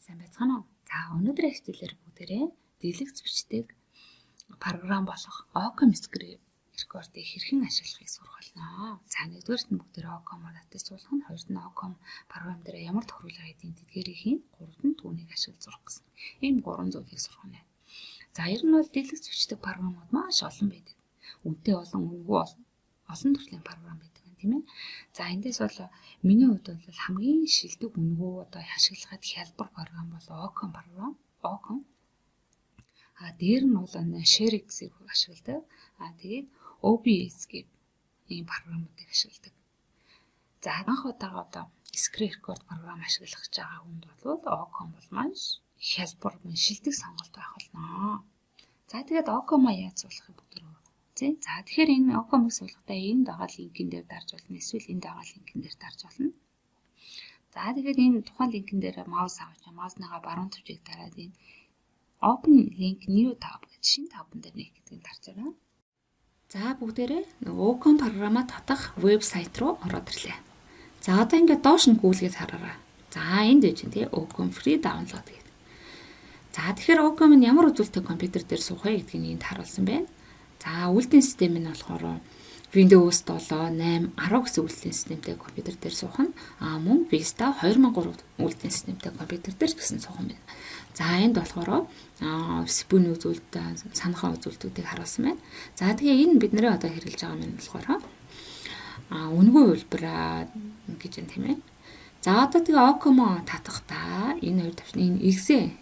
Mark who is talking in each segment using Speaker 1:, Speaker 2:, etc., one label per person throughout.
Speaker 1: Сайн байцгаана уу? За өнөөдрийн хичээлээр бүгдээрээ дэлгэц бичдэг програм болох Occam Script-ийг хэрхэн ашиглахыг сурах болно. За нэгдүгээрт нь бүгдээрээ Occam-оор татаж суулгах нь, хоёрт нь Occam програм дээр ямар тохируулга хийдгийг тэдгээрийг хийн, гуравт нь түүнийг ашиглаж сурах гэсэн. Ийм гурван зүйлийг сурах нь. За ер нь бол дэлгэц бичдэг програмууд маш олон байдаг. Үнэтэй болон үнэгүй олон төрлийн програм байдаг. Тийм ээ. За эндээс бол миний хувьд бол хамгийн шилдэг үнэгүй одоо ашиглахад хялбар програм бол Occam програм. Occam. Дээр нь бол Sherix-ийг ашигладаг. Тэгээд OBS гэх ийм програмуудыг ашигладаг. За анх удаага одоо Screen Record програм ашиглах гэж байгаа хүнд бол Occam бол маш хялбар, шилдэг сонголт байх болно. За тэгээд Occam-а яаж суулгах юм бүгд За тэгэхээр энэ Occam-ыг суулгахдаа энд байгаа линкэн дээр дарж болно. Эсвэл энд байгаа линкэн дээр дарж болно. За тэгээд энэ тухайн линкэн дээр маус авч, маусныхаа баруун төвчийг дараад энэ Open link new tab гэж шинэ табн дээр нэг гэдгийг дарчаарай. За бүгдээрээ Occam програмаа татах вебсайт руу ороод ирлээ. За одоо ингээд доош нь гүйлгээд хараарай. За энд байж тий Occam free download гэдэг. За тэгэхээр Occam нь ямар үзүүлэлттэй компьютер дээр суух вэ гэдгийг энд харуулсан байна. За үйлдвэрлэлийн систем нь болохоор Windows 7, 8, 10 гэсэн үйлдвэрлэлийн системтэй компьютер дээр суух нь мөн Vista 2003 үйлдвэрлэлийн системтэй компьютер дээр ч гэсэн суух юм байна. За энд болохоор спүүний үзүүлэлт, санахаа үзүүлэлтүүдийг харуулсан байна. За тэгээ энэ бид нэрээ одоо хэрэглэж байгаа юм болохоор үнэгүй үйлбэр гэж юм тийм ээ. За одоо тэгээ Occam татахдаа энэ хоёр төвчний энэ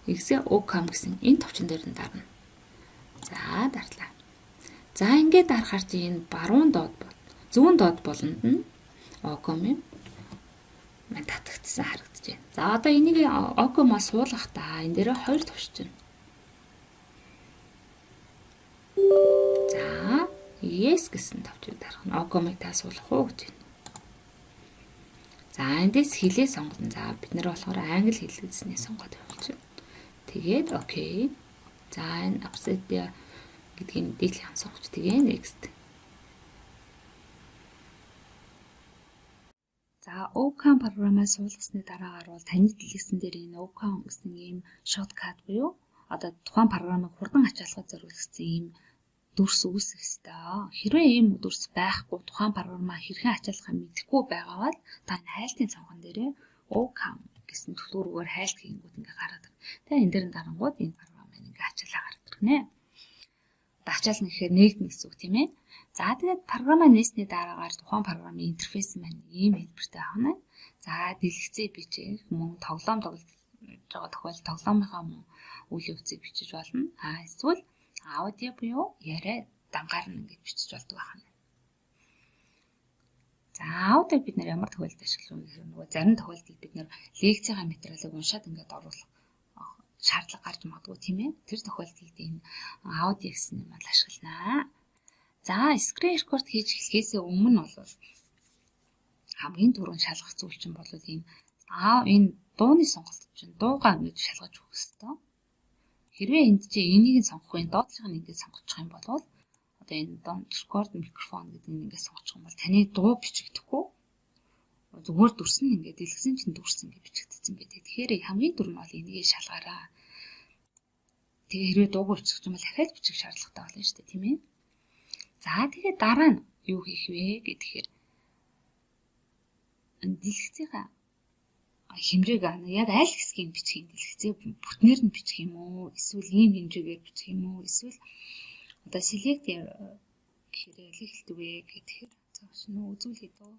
Speaker 1: exe Occam гэсэн энэ төвчин дээр нь дарна. За дарлаа. За ингээд дарахаар чи энэ баруун доод зүүн доод болонд нь Occam юм татагдсан харагдаж байна. За одоо энийг Occam-аа суулгахдаа энэ дээр хоёр төвшчин. За yes гэсэн төвчийг дарах нь Occam-ыг та суулгах уу гэж байна. За эндээс хэлээ сонгоно. За бид нэр болохоор англи хэл гэсний сонгоод явуулчихна. Тэгээд окей. За энэ upset гэдгийг дээдлийг хансагч тэгээ next. За Occam програмаа суулгасны дараагаар бол таны дэлгэсэн дээр энэ Occam гэсэн ийм shortcut буюу одоо тухайн програмыг хурдан ачаалахад зориулсан ийм дүрс үүсэх ёстой. Хэрвээ ийм дүрс байхгүй тухайн програмаа хэрхэн ачаалахыг мэдэхгүй байгаа бол та хайлтын цонхон дээрээ Occam гэсэн төлөвлөгөөр хайлт хийнгүүт ингээ гаргадаг. Тэгээ энэ дээр нь дарангууд энэ програм ингээ ачаалаа гаргадаг нэ. Ачаална гэхээр нэгднэ гэсэн үг тийм ээ. За тэгээд програмаа нээсний дараагаар тухайн програмын интерфейс маань ийм хэлбэртэй авах нь. За дэлгэцээ бичих мөн тоглоом тоглож байгаа тохиолдолд тоглоомынхаа мөн үйл явцыг бичиж болно. Эсвэл аудио буюу яриа дангаар нь ингэж бичиж болдог байна. За аудио бид нэр ямар тохиолдолд ашиглах вэ гэхээр нөгөө зарим тохиолдолд бид нэр лекцийн материалыг уншаад ингээд оруулах шаардлага гарч магадгүй тийм ээ. Тэр тохиолдолд энэ аудио гэсэн юм ашигланаа. За screen record хийж эхлэхээс өмнө бол хамгийн түрүүнд шалгах зүйл чинь бол энэ дууны сонголт чинь дуугаа ингэж шалгаж өгөх хэрэгтэй. Хэрвээ энд чинь энийг сонгохгүй доотлогыг ингэж сонгочих юм бол одоо энэ record микрофон гэдэг нь ингэж сонгочих юм бол таны дуу бичигдэхгүй зүгээр дүрс нь ингээд дэлгэсэн чинь дүрс ингээд бичигдсэн байдаг. Тэгэхээр хамгийн түрүү нь бол энийг шалгаараа. Тэгээ хэрвээ дууг бичих юм бол дахиад бичих шаардлагатай болно шүү дээ, тийм ээ. За тэгээ дараа нь юу хийх вэ гэхээр дэлгэцийн хэмжээг яг аль хэсгийг бичих юм дэлгэцээ бүтнээр нь бичих юм уу? Эсвэл ийм хэмжээгээр бичих юм уу? Эсвэл одоо select гэхээр аль хэлдэг вэ гэхээр заавал үзүүлээ дөө.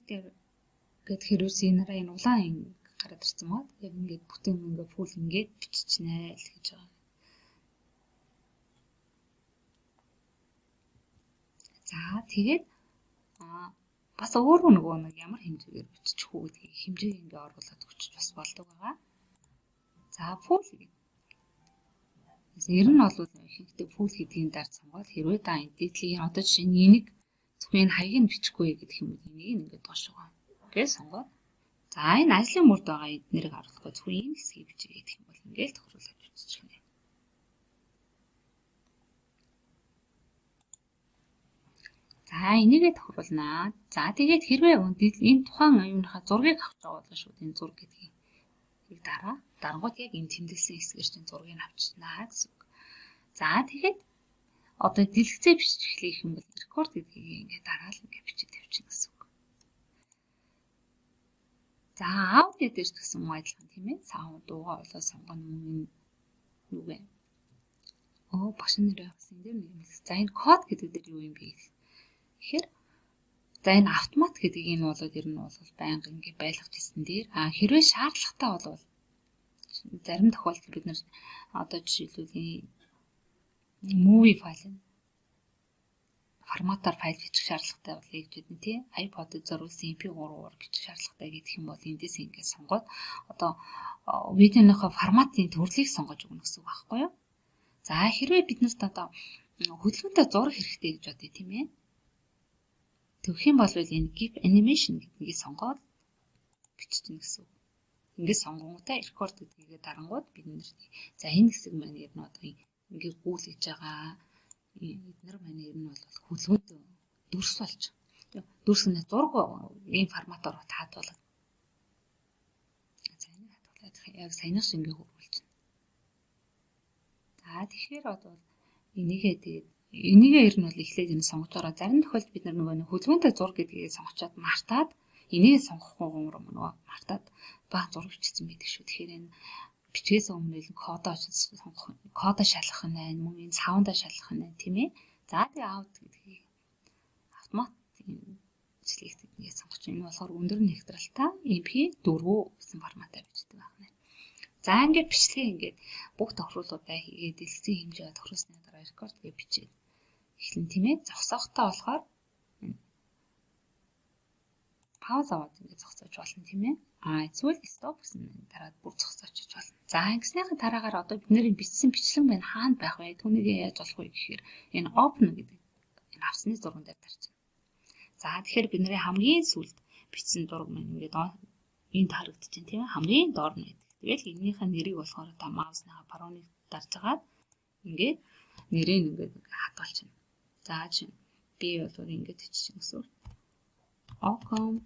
Speaker 1: Дээр гэхээр энэ улаан гараад ирсэн мод яг ингээд бүтэн ингээд фул ингээд биччихнэ л гэж байгаа. За тэгээд бас өөрөө нөгөө нэг ямар хэмжээгээр бичих үү гэдгийг хэмжээг ингээд оруулаад өгчих бас болдог байгаа. За фул гэдэг. Ер нь бол ихэнхдээ фул гэдгийг дарж сонгоод хэрвээ та энэ дээдлийг одоо жишээ нь энийг зөвхөн хаяг нь бичихгүй гэдэг юм уу энийг ингээд доошоо гэж сонгоод за энэ ажлын мөрд байгаа эднэрийг харуулахгүй зөвхөн энэ хэсгийг бичиж гэдэг юм бол ингээд тохируулаад бичих нэ. За энийгээ тохируулнаа. За тэгээд хэрвээ энэ тухайн оюуныхаа зургийг авч байгаа бол шууд энэ зураг гэдгийг дараа. Дарангууд яг энэ тэмдэглэсэн хэсгээр чинь зургийг авчнаа гэсэн үг. За тэгээд одоо дэлгэцээ бичиж эхлэх юм бол рекорд гэдгийг ингээд дараал ингээд бичиж тавьчих гэсэн үг. За аудио дээр ч гэсэн адилхан тийм ээ. Саунд дуугаа олоо сонгоно мөн юу вэ? Багш нэрээ бас энэ дээр нэг юм. За энэ код гэдэг дээр юу юм бэ гэхээр за энэ автомат гэдэг энэ болоод ер нь бол байнга ингээд байлгаж ирсэн дээр хэрвээ шаардлагатай бол зарим тохиолдолд бид нар одоо жишээлбэл movie файл форматаар файл бичих шаардлагатай бол гэж үзнэ тий. iPod-д зориулсан MP3-оор бичих шаардлагатай гэдэг юм бол эндээс ингээд сонгоод одоо видеоныхоо форматын төрлийг сонгож өгнө гэсэн үг байхгүй юу? За хэрвээ бид нарт одоо хөдөлгөөнтэй зураг хэрэгтэй гэж бодъё тийм ээ. Тэгэх юм бол энэ GIF animation гэдгийг сонгоод биччихнэ гэсэн үг. Ингээд сонгонгуудаа record гэдгийг дарангууд бид нэр за энэ хэсэг маань ер нь одоо ингээд гүйлгэж байгаа эднэр маань ер нь бол хөдөлгөөнд дүрс болж дүрс нэ зураг ийм форматаар таадуулаад за энэ хатуулаад яг саяных шиг ингээд хөрвүүлж байна. За тэгэхээр одоо энийгээ тэгээд энийгээ ер нь бол эхлээд энэ сонгож байгаа. Зарим тохиолдолд бид нөгөө хөдөлгөөнтэй зураг гэдгийг сонгочоод мартаад энийг сонгохгүй нөгөө мартаад баг зураг бичсэн байдаг шүү. Тэгэхээр энэ бичгээс өмнө л кодоо сонгох, кодоо шалгах нь байна, мөн энэ саундаа шалгах нь байна, тийм ээ. За тэгээ аут гэдгийг автомат бичлэгт гэдгийг сонгож байна. Энэ болохоор өндөр нэгтралтай MP4 гэсэн форматаар бичдэг байна. За ингээд бичлэгээ ингээд бүх тохируулуудаа хийгээд дэлгэцийн хэмжээ тохируулсны дараа рекорд гэж бичээд эхлэн тийм ээ. Зогсоохтой болохоор пауз аваад ингээд зогсоож болно тийм ээ. Эсвэл стоп гэсэн дараад бүр зогсоочж болно. За ингэснийхээ дараагаар одоо бид нэр бичсэн бичлэг байна хаана байх вэ? Түүнийг яаж олох вэ гэхээр энэ open гэдэг энэ авсны зурган дээр тарж байна. За тэгэхээр бид нэр хамгийн сүүлд бичсэн зураг маань ингээд энд харагдаж байна тийм ээ. Хамгийн доор нь. Тэгэл энэнийхээ нэрийг болохоор та маусныхаа пароныг дарж агаад ингээд нэрийг ингээд хадгалчихна. За чинь би бол ингээд хийчих гэсэн. Outcome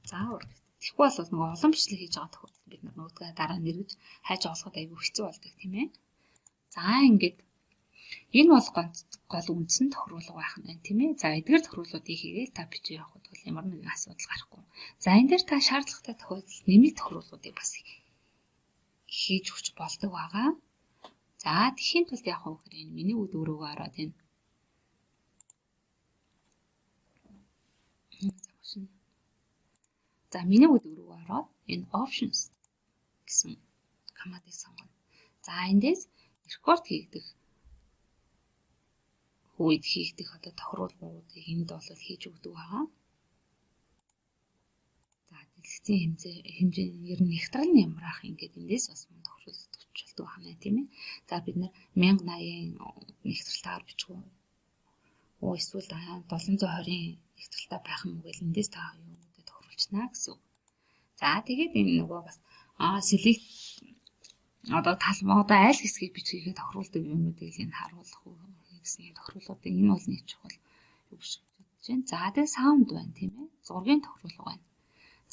Speaker 1: заавар. Тэгэхгүй бол нөгөө олон бичлэг хийж байгаа тохиолдолд бид нөгөөдгөө дараа нэргэж хайж олоход айгүй хэцүү болдог тийм ээ. За ингээд энэ бол гол үндсэн тохируулга байх нь байна тийм ээ. За эдгээр тохируулгуудыг хийгээл та бичиж явахд бол ямар нэгэн асуудал гарахгүй. За энэ дээр та шаардлагатай тохиолдолд нэмэлт тохируулгуудыг бас хийж өгч болдог байгаа. За тэхийн тулд яг хөө хэрэг миний үд өрөөгөө хараад энэ за миний үд өрөөгөө хараад энэ options гэсэн командыг сонгоно. За эндээс record хийгдэх үед хийгдэх одоо тохируулгуудыг энд бол хийж өгдөг байгаа. За дэлгэцийн хэмжээ ер нь нэгтрал нь ямар ах ингээд эндээс бас мөн тохируулж болдог байна тийм ээ. За бид нэр 1080 нэгтралтаар бичих үү. Эсвэл 720 нэгтралтай байх юм уу гэвэл эндээс та юу гэдэг тохируулчихна гэсэн. За тэгээд энэ нөгөө бас select одоо одоо айл хэсгийг бичгээгээ тохируулдаг юмнуудыг энэ харуулах уу гэсэн тохируулгуудыг энэ бол нэг чухал юу гэж бодож байна. За тэгээд саунд байна тийм ээ. Зургийн тохируулга байна.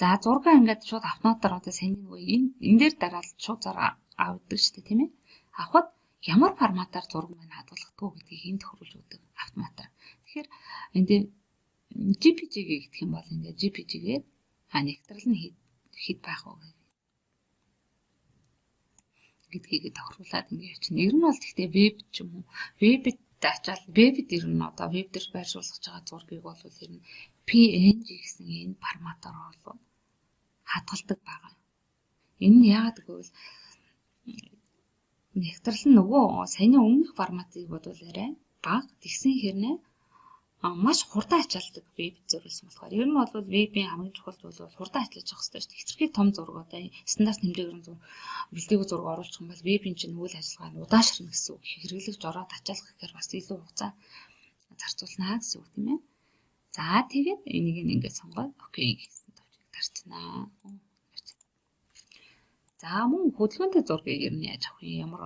Speaker 1: За зургаа ингээд шууд автоматар одоо сайн нөгөө энэ дээр дараад шууд зараа авдаг шүү дээ тийм ээ. Авахд ямар форматаар зураг маань хадгалагддаг гэдгийг энэ тохируулж өгдөг автоматар. Тэгэхээр энд JPG гэх юм бол ингээд JPG-гээр нэгтрал нь хэд байх вэ гэдгийг тохируулаад ингээд чинь. Ер нь бол гэхдээ веб ч юм уу вебэд ачаал вебэд ер нь одоо веб дээр байршуулж байгаа зургийг бол ер нь PNG гэсэн энэ форматаар бол хадгалдаг байгаа. Энэ нь яагаад гэвэл нэгтрал нь нөгөө саяны өмнөх форматыг бодвол арай бага тэгсэн хэрнээ маш хурдан ачаалдаг веб зориулсан болохоор ер нь бол вебийн хамгийн чухал зүйл бол хурдан ачаалж явах хэрэгтэй шүү дээ. Хэтэрхий том зураг одоо стандарт нэмлэгэр бэлдээгүй зураг оруулах юм бол вебийн чинь үйл ажиллагаа нь удаашрна гэсэн үг. Хэрэглэгч ороод ачаалах гэхээр бас илүү хугацаа зарцуулнаа гэсэн үг тийм ээ. За тэгээд энийг ингээд сонгоод окей гэсэн товчийг тарчнаа. За мөн хөдөлгөөнтэй зургийг ер нь яаж авах юм, ямар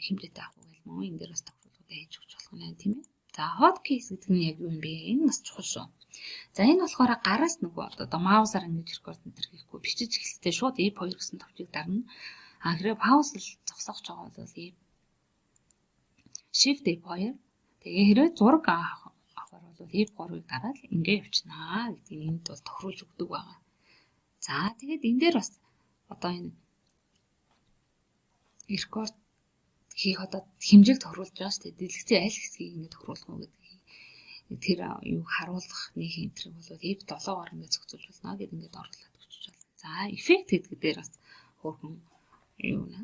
Speaker 1: хэмжээтэй авах вэ гэл мөн энэ дээр бас тохируулгуудаа хийж өгч болох нь тийм ээ. За hotkeys гэдэг нь яг юу юм бэ? Энэ бас чухал шүү. За энэ болохоор гараас нөгөө одоо маусаар ингэж рекорд энэ хийхгүй бичиж эхлэхдээ шууд F2 гэсэн товчийг дарна. Хэрэг пауз зогсоож байгаа бол Shift F2. Тэгээ хэрэг зураг авахар бол F3-ыг дараад ингээ явчихнаа гэдгийг энд бол тохируулж өгдөг байгаа. За тэгээд энэ дээр бас одоо энэ рекорд хийх одоо хэмжээг тохируулж байгаа шүү дээ. Дэлгэцийн аль хэсгийг ингэ тохируулах уу гэдэг. Тэр юу харуулах нэг энтриг бол F7-оор ингэ зохицуулж болно гэдэг ингээд оруулаад өчөж байна. За эффект гэдэг дээр бас хөөрхөн юу нэ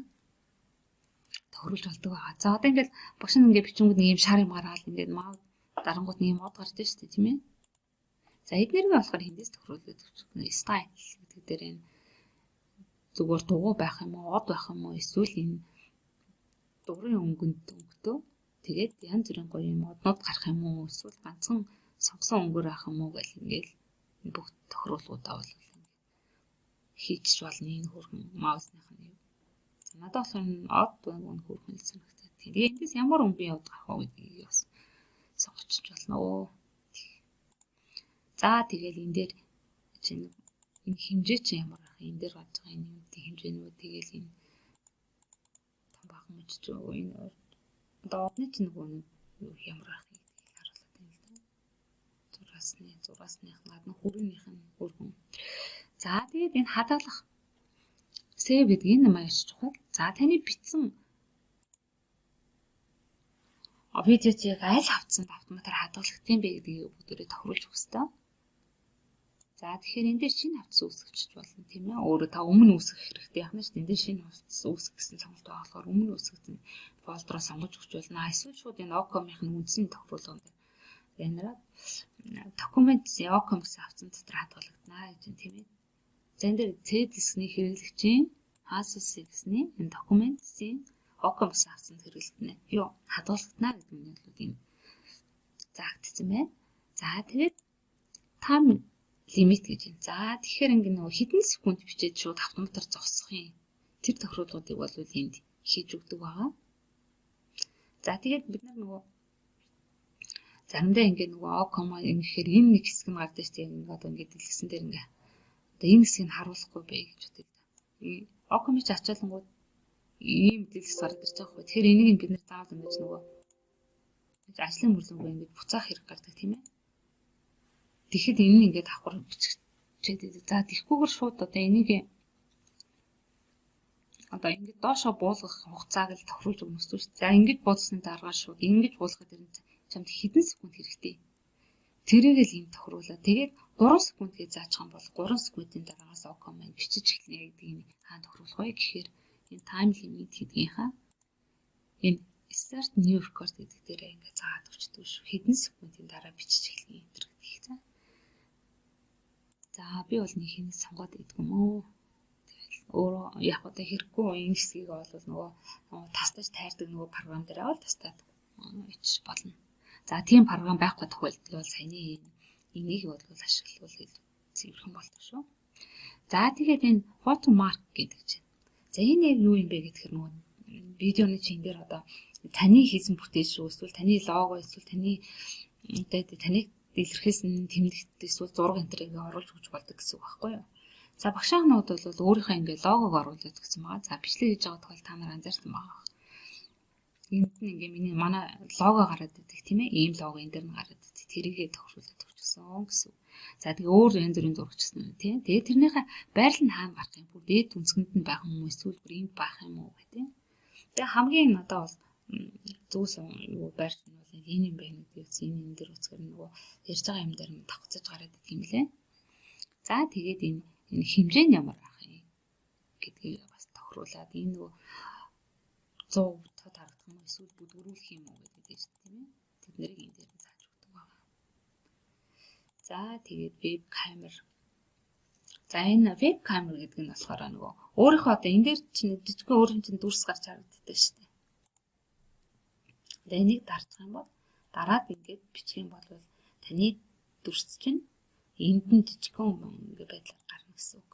Speaker 1: тохируулж болдог байгаа. За одоо ингээд багш нь ингээд бичингүүд нэг юм шар юм гараад ингээд маа дарангууд нэг юм од гарч байна шүү дээ, тийм ээ. За эднэрийг болохоор хэндээс тохируулж өгч байна. Style гэдэг дээр энэ зүгээр дугуй байх юм уу, од байх юм уу, эсвэл энэ дугрын өнгөтэй тэгээд янз бүрийн гоё юм однууд гарах юм уу, эсвэл ганцхан сонгосон өнгөөр авах юм уу гэл ингээд бүх тохируулгуудаа бол хийчих болно энэ хөргөн маусных нь. За надад болохоор энэ од байна хөргөн л санагдаад. Тэгээд эндээс ямар өнгөний од гарах вэ гэдгийг бас сонгочих болно. За тэгэл энэ дээр чинь энэ хэмжээ чинь ямар ах энэ дээр гарч байгаа энэ юмдын хэмжээнүүд тэгэл энэ том бахан мөчч энэ одоо одны чинь нөгөө юу ямар ах гэдгийг харуулдаг юм л да. Зураасны гадна хүрэнийх нь хөргөн. За тэгээд энэ хадгалах save гэдэг энэ маш чухал. За таны бичсэн видеочийг аль хавцсан автоматар хадгалагдсан бэ гэдгийг бүгдээрээ тохируулж өгөх хэрэгтэй. За тэгэхээр энэ дээр шинэ хавцас үүсгэж болно тийм ээ. Өөрөө та өмнө үүсгэх хэрэгтэй яхна шүү дээ. Энэ дээр шинэ хавцас үүсгэх гэсэн сонголт байгаа болохоор өмнө үүсгэсэн фолдероо сонгож өгч болно. Эсвэл шууд энэ Ocom-ийн үндсэн тохируулганд янараад Documents Ocom гэсэн хавцсан дотор хадгалагдана гэж тийм ээ. За энэ дээр C дискний хэрэглэгчийн Asus гэсэн энэ Documents-ийн Ocom гэсэн хавцанд хэрэглэгдэнэ. Юу хадгалагдана гэдэг нь л ийм заагдсан байна. За тэгээд time лимит гэж юм. За тэгэхээр ингэ нөгөө хэдэн секунд бичээд шууд автоматар зогсох юм. Тэр тохируулгуудыг бол энд хийж өгдөг байгаа. За тэгээд бид нар нөгөө заримдаа ингэ нөгөө Ocom ингэхээр энэ нэг хэсэг нь гардаг шүү дээ. Ингэ одоо ингэ дэлгэсэн дээр ингэ. Одоо энэ хэсгийг харуулахгүй бай гэж бодъё. Ocom-ыг ч ачаалангууд ийм дэлгэс гараад ирж байгаа хгүй. Тэгэхээр энийг бид нар заавал ингэж нөгөө ажлын мөрлөнгөө ингэ буцаах хэрэг гардаг тийм ээ. Тэгэхэд энэ нь ингээд давхар бичээд. За тэгхгүйгээр шууд одоо энийг одоо ингээд доошоо буулгах хугацааг л тохируулж өгнө шүү дээ. За ингэж буулгасны дараа шууд ингэж буулгаад ирэн чамд хэдэн секунд хэрэгтэй. Тэрийг л энд тохируулаад тэгээд 3 секунд гэж заачих юм бол 3 секундын дараагаас Ocom бичиж эхэлнэ гэдгийг хаана тохируулах вэ гэхээр энэ time limit гэдгийнхаа энэ start new record гэдэг дээрээ ингээд заагаад өчтдөг шүү. Хэдэн секундын дараа бичиж эхэлнэ гэдэг их цаа. За би бол нэг хэнийг сонгоод идэх юм уу. Тэгэл өөрөө яг одоо хэрэггүй энэ хэсгийг бол нөгөө тастаж тайрдаг нөгөө програм дээр авал тастаад ич болно. За тийм програм байхгүй тохиолдолд бол саяны энийг бол ашиглавал цэвэрхэн болдог шүү. За тэгээд энэ watermark гэдэг чинь. За энэ юу юм бэ гэхээр нөгөө видеоны чин дээр одоо таны хийсэн бүтээж шүү эсвэл таны лого эсвэл таны таныг илэрхийлсэн тэмдэгт эсвэл зураг энтрийг оруулж өгч болдог гэсэн үг байхгүй юу. За багшаахнууд бол өөрийнхөө ингээ логог оруулаад гэсэн байгаа. За бичлэг хийж байгаа тохиол та нар анзаарсан байгаа. Энд нь ингээ манай лого гараад идэг тийм ээ. Ийм лого энэ дээр нь гараад идэг. Тэрийгээ тохируулаад өгчихсөн гэсэн. За тэгээ өөр янз бүрийн зураг гэсэн үү тийм. Тэгээ тэрнийхээ байрлал нь хаана гарах юм бэ? Дээд үнцгэнд нь байх юм уу эсвэл бүр энд байх юм уу гэх тийм. Тэгээ хамгийн надад бол зүүс юу байрч нь бол энэ юм байна гэдгийг энэ дээр үцгээр нөгөө ярьж байгаа юм дээр нь тавцаж гараад идэг юм лээ. За тэгээд энэ хэмжээ нь ямар ах юм гэдгийг бас тохируулаад энэ нөгөө 100 тод харагдах юм эсвэл бүдгэрүүлэх юм уу гэдэг дээр тийм ээ. Тэд нэрийг энэ дээр нь зааж өгдөг байгаа. За тэгээд веб камер. За энэ веб камер гэдэг нь болохоор нөгөө өөрийнхөө одоо энэ дээр чинь жижигхэн өөрийн чинь дүрс гарч харагддаг шүү дээ. Тэгээ энийг дарчих юм бол дараад ингээд бичих юм бол таны дүрс чинь энд нь жижигхэн ингээд байдлаар гарна гэсэн үг.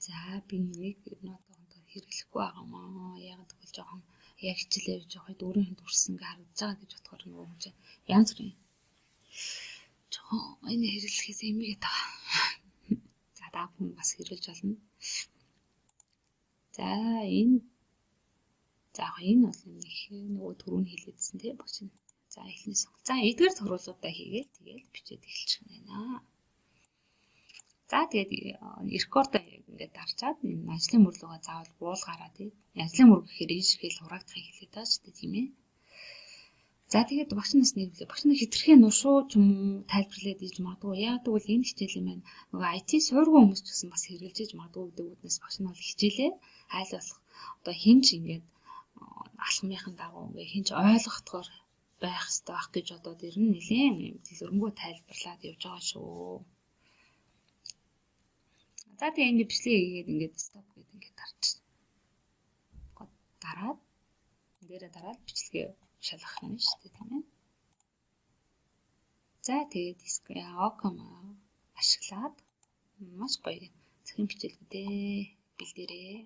Speaker 1: За би нэг нотонд хэрэглэхгүй байгаа юм аа. Яг тэгвэл жоохон яг хичээлээ явж байхад өөрийн дүрс ингээд харагдаж байгаа гэж бодохоор нөгөө юм чинь янз бүрийн Жоо энэ хэрэглэхээс эмээгээд байгаа. За та бүхэн бас хэрэглэж болно. За энэ бол нөгөө түрүүний хэлээдсэн тийм багш нь. За эхнээс. За эдгээр сурвалжуудаа хийгээл тэгэл бичээд эхэлчих байна. За тэгээд рекорд ингээд дарчаад энэ ажлын мөр руугаа заавал буулгаараа тийм. Ажлын мөр гэхээр ийшгээл хураагдахыг хэлээд байгаа шүү дээ тийм ээ. За тэгээд багш нас нэрлээ. Багш нар хитрхээ нушуу ч юм уу тайлбарлаад ийж магадгүй. Яагаад гэвэл энэ хичээл юм байна. Нөгөө IT суургүй хүмүүс ч гэсэн бас хэрэгжилж ийж магадгүй гэдэг үднээс багш нь бол хичээлээ айл болох. Одоо хинч ингээд алхмынхын дагуу ингээд хинч ойлгохдохоор байх хэрэгтэй байх гэж бодоод ирнэ. Нилээн юм дэлгэрэнгүй тайлбарлаад явж байгаа шүү. За тэгээ ингээд бичлэг хийгээд ингээд стоп гэдэг ингээд дарчих. Дараад дээрээ дараад бичлэгээ шалгах юм шүү дээ тийм ээ. За тэгээд Ocom ашиглаад маш гоё зохион бичээлүүдээ бэлдээрээ.